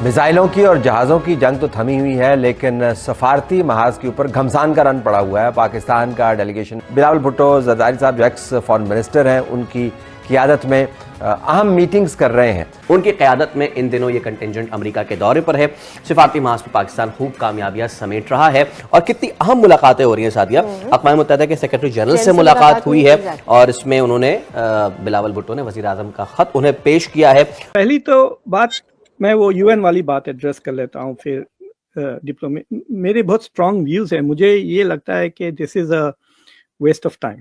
मिसाइलों की और जहाज़ों की जंग तो थमी हुई है, लेकिन सफारती महाज के ऊपर घमसान का रन पड़ा हुआ है। पाकिस्तान का डेलीगेशन बिलावल भुट्टो जरदारी साहब जो एक्स फॉरेन मिनिस्टर हैं, उनकी क़ियादत में अहम मीटिंग्स कर रहे हैं। उनकी क़यादत में इन दिनों ये कंटिजेंट अमेरिका के दौरे पर है। सिफारती महाज पर पाकिस्तान खूब कामयाबियां समेट रहा है और कितनी अहम मुलाकातें हो रही हैं सादिया। अक़वाम मुत्तहिदा के सेक्रेटरी जनरल से मुलाकात हुई है और इसमें उन्होंने बिलावल भुट्टो ने वज़ीर आज़म का ख़त उन्हें पेश किया है। पहली तो बात मैं वो यूएन वाली बात एड्रेस कर लेता हूँ, फिर डिप्लोमेट मेरे बहुत स्ट्रॉन्ग व्यूज है। मुझे ये लगता है कि this is a waste of time.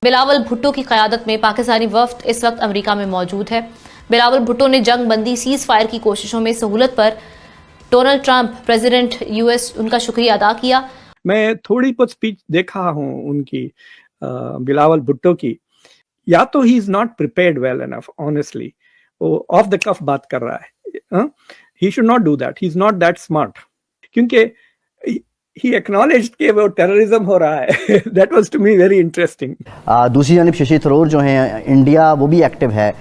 Bilawal Bhutto की क़यादत में पाकिस्तानी वफ्द इस वक्त अमेरिका में मौजूद है। बिलावल भुट्टो ने जंग बंदी सीज फायर की कोशिशों में सहूलत पर डोनाल्ड ट्रंप प्रेसिडेंट यूएस उनका शुक्रिया अदा किया। मैं थोड़ी बहुत स्पीच देखा हूँ उनकी, बिलावल भुट्टो की। या तो he is not prepared well enough, honestly वो ऑफ द कफ बात कर रहा है। He should not do that. He's not that smart. क्योंकि he acknowledged कि वो टेररिज्म हो रहा है। That was to me very interesting. दूसरी जानिब शशि थरूर जो हैं, इंडिया वो भी एक्टिव है।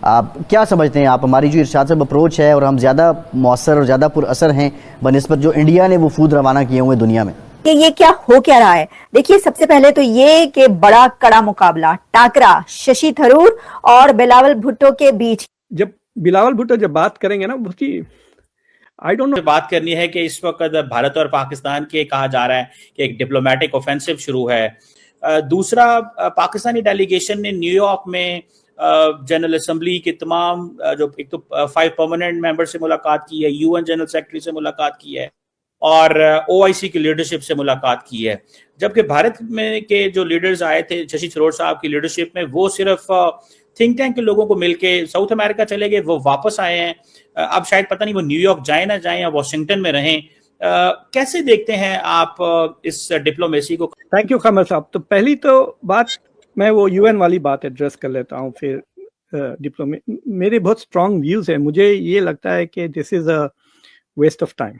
आप क्या समझते हैं, आप हमारी जो इरशाद साहब अप्रोच है और हम ज़्यादा मौसर और ज़्यादा पुरअसर हैं बनिस्बत जो इंडिया ने वफूद रवाना किए हुए दुनिया में, कि ये क्या हो क्या रहा है? देखिए, सबसे पहले तो ये कि बड़ा कड़ा मुकाबला, टाकरा शशि थरूर और बिलावल भुट्टो के बीच। जब बिलावल भुट्टो जब बात करेंगे ना, उसकी आई डोंट नो, बात करनी है कि इस वक्त भारत और पाकिस्तान के कहा जा रहा है कि एक डिप्लोमेटिक ऑफेंसिव शुरू है। दूसरा, पाकिस्तानी डेलीगेशन ने न्यूयॉर्क में जनरल असेंबली के तमाम जो एक तो 5 परमानेंट मेंबर से मुलाकात की है, यूएन जनरल सेक्रेटरी से मुलाकात की है और ओआईसी की लीडरशिप से मुलाकात की है। जबकि भारत में के जो लीडर्स आए थे शशि थरूर साहब की लीडरशिप में, वो सिर्फ थिंक टैंक के लोगों को मिलके साउथ अमेरिका चले गए, वो वापस आए हैं। अब शायद पता नहीं वो न्यूयॉर्क जाए ना जाए या वॉशिंगटन में रहें। कैसे देखते हैं आप इस डिप्लोमेसी को? थैंक यू कमर साहब। तो पहली तो बात मैं वो यूएन वाली बात एड्रेस कर लेता हूँ, फिर डिप्लोमेट मेरे बहुत स्ट्रॉन्ग व्यूज है। मुझे ये लगता है कि this is a waste of time.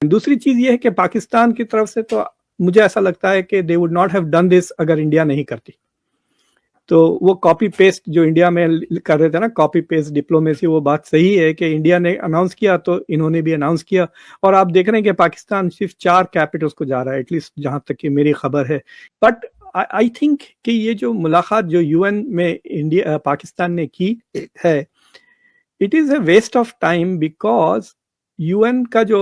दूसरी चीज ये है कि पाकिस्तान की तरफ से तो मुझे ऐसा लगता है कि they would not have done this अगर इंडिया नहीं करती। तो वो कॉपी पेस्ट जो इंडिया में कर रहे थे ना, कॉपी पेस्ट डिप्लोमेसी, वो बात सही है कि इंडिया ने अनाउंस किया तो इन्होंने भी अनाउंस किया। और आप देख रहे हैं कि पाकिस्तान सिर्फ 4 कैपिटल्स को जा रहा है, एटलीस्ट जहां तक कि मेरी खबर है। बट आई थिंक कि ये जो मुलाकात जो यूएन में इंडिया पाकिस्तान ने की है, it is a waste of time. Because UN का जो,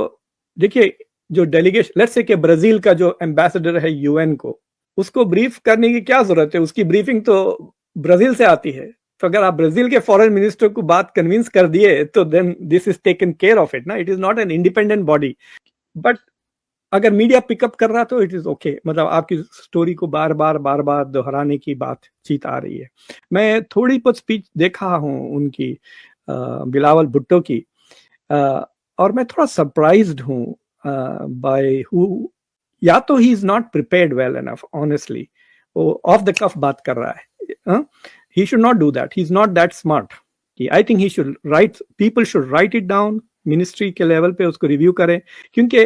देखिए, जो डेलीगेशन, लेट्स से कि ब्राजील का जो एम्बेसडर है यूएन को, उसको ब्रीफ करने की क्या जरूरत है? उसकी ब्रीफिंग तो ब्राजील से आती है। तो अगर आप ब्राजील के फॉरेन मिनिस्टर को बात कन्विंस कर दिए तो then this is taken care of it ना। It is not an independent body. But अगर मीडिया पिकअप कर रहा तो इट इज ओके। मतलब आपकी स्टोरी को बार बार दोहराने की बातचीत आ रही है। मैं थोड़ी बहुत स्पीच देखा हूँ उनकी, बिलावल भुट्टो की, और मैं थोड़ा सरप्राइज्ड हूँ बाय हु। या तो he is not prepared well enough, honestly वो ऑफ द कफ बात कर रहा है। He should not do that. He is not that smart. I think he should write, people should write it down, ministry के level पे उसको review करें, क्योंकि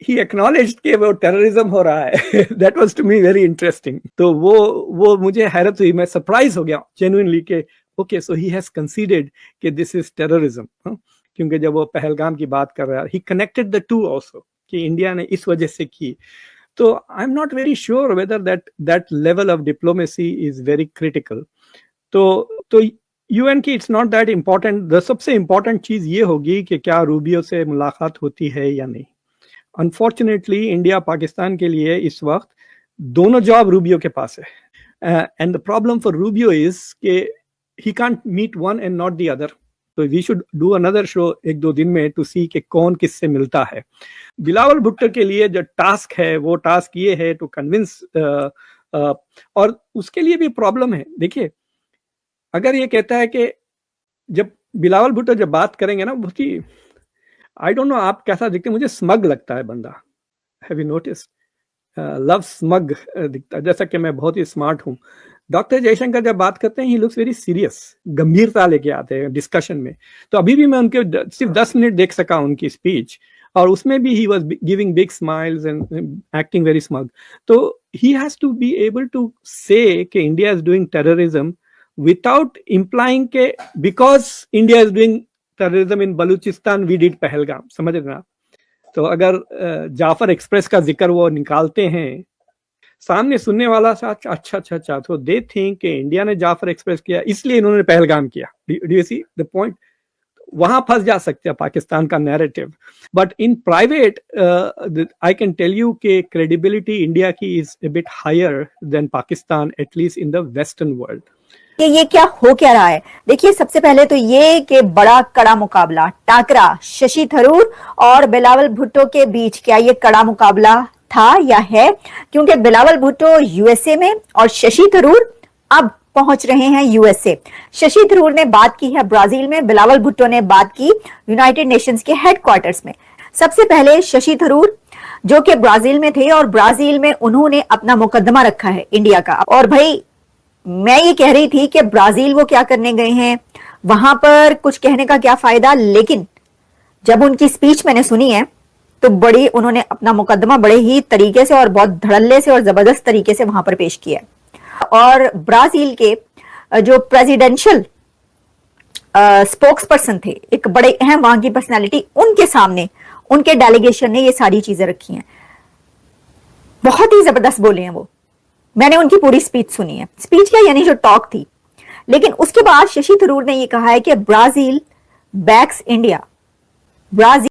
ही एक्नॉलेज्ड कि वो टेररिज्म हो रहा है। That was to me very interesting. तो वो मुझे हैरत हुई, मैं सरप्राइज हो गया जेन्युइनली कि okay, so he has considered कि दिस इज टेररिज्म। क्योंकि जब वो पहलगाम की बात कर रहा है, ही कनेक्टेड द टू आल्सो कि इंडिया ने इस वजह से की। तो I am not very sure whether that level of diplomacy is very critical. तो यूएन की इट्स नॉट दैट इम्पोर्टेंट। सबसे इम्पोर्टेंट चीज ये होगी कि क्या रूबियो से मुलाकात होती है या नहीं। अनफॉर्चुनेटली इंडिया पाकिस्तान के लिए इस वक्त दोनों जॉब रूबियो के पास है। And the problem for Rubio is कि he can't meet one and not the other. तो we should do another show 1-2 दिन में टू सी कि कौन किससे मिलता है। बिलावल भुट्टो के लिए जो टास्क है, वो टास्क ये है टू कन्विंस, और उसके लिए भी प्रॉब्लम है। देखिए, अगर ये कहता है कि जब बिलावल भुट्टो जब बात करेंगे ना, उसकी आई डोंट नो आप कैसा दिखते हैं, मुझे स्मग लगता है बंदा। Have you notice? Love smug दिखता है, जैसा कि मैं बहुत ही स्मार्ट हूँ। डॉक्टर जयशंकर जब बात करते हैं, ही लुक्स वेरी सीरियस, गंभीरता लेके आते हैं डिस्कशन में। तो अभी भी मैं उनके सिर्फ 10 मिनट देख सका उनकी स्पीच, और उसमें भी he was giving big smiles and acting very smug. तो he has to be able to say कि India is doing terrorism without implying के because India is doing terrorism in Balochistan we did Pahalgam, समझ रहे ना। तो अगर जाफर एक्सप्रेस का जिक्र वो निकालते हैं, सामने सुनने वाला अच्छा तो दे थिंक कि इंडिया ने जाफर एक्सप्रेस किया इसलिए इन्होंने पहलगाम किया। Do you see the point? वहां फंस जा सकते हैं पाकिस्तान का narrative. But in private I can tell you कि क्रेडिबिलिटी इंडिया की is a bit higher than Pakistan, at least in the western world. कि ये क्या हो क्या रहा है। देखिए सबसे पहले तो ये कि बड़ा कड़ा मुकाबला, टाकरा शशि थरूर और बिलावल भुट्टो के बीच, क्या ये कड़ा मुकाबला था या है? क्योंकि बिलावल भुट्टो यूएसए में और शशि थरूर अब पहुंच रहे हैं यूएसए। शशि थरूर ने बात की है ब्राजील में, बिलावल भुट्टो ने बात की यूनाइटेड नेशंस के हेडक्वार्टर्स में। सबसे पहले शशि थरूर जो कि ब्राजील में थे और ब्राजील में उन्होंने अपना मुकदमा रखा है इंडिया का। और भाई मैं ये कह रही थी कि ब्राजील वो क्या करने गए हैं, वहां पर कुछ कहने का क्या फायदा, लेकिन जब उनकी स्पीच मैंने सुनी है तो बड़ी उन्होंने अपना मुकदमा बड़े ही तरीके से और बहुत धड़ल्ले से और जबरदस्त तरीके से वहां पर पेश किया है। और ब्राजील के जो प्रेसिडेंशियल स्पोक्स पर्सन थे, एक बड़े अहम वहां की पर्सनालिटी, उनके सामने उनके डेलीगेशन ने ये सारी चीजें रखी हैं। बहुत ही जबरदस्त बोले हैं वो। मैंने उनकी पूरी स्पीच सुनी है, स्पीच क्या यानी जो टॉक थी। लेकिन उसके बाद शशि थरूर ने ये कहा है कि ब्राजील बैक्स इंडिया। ब्राजील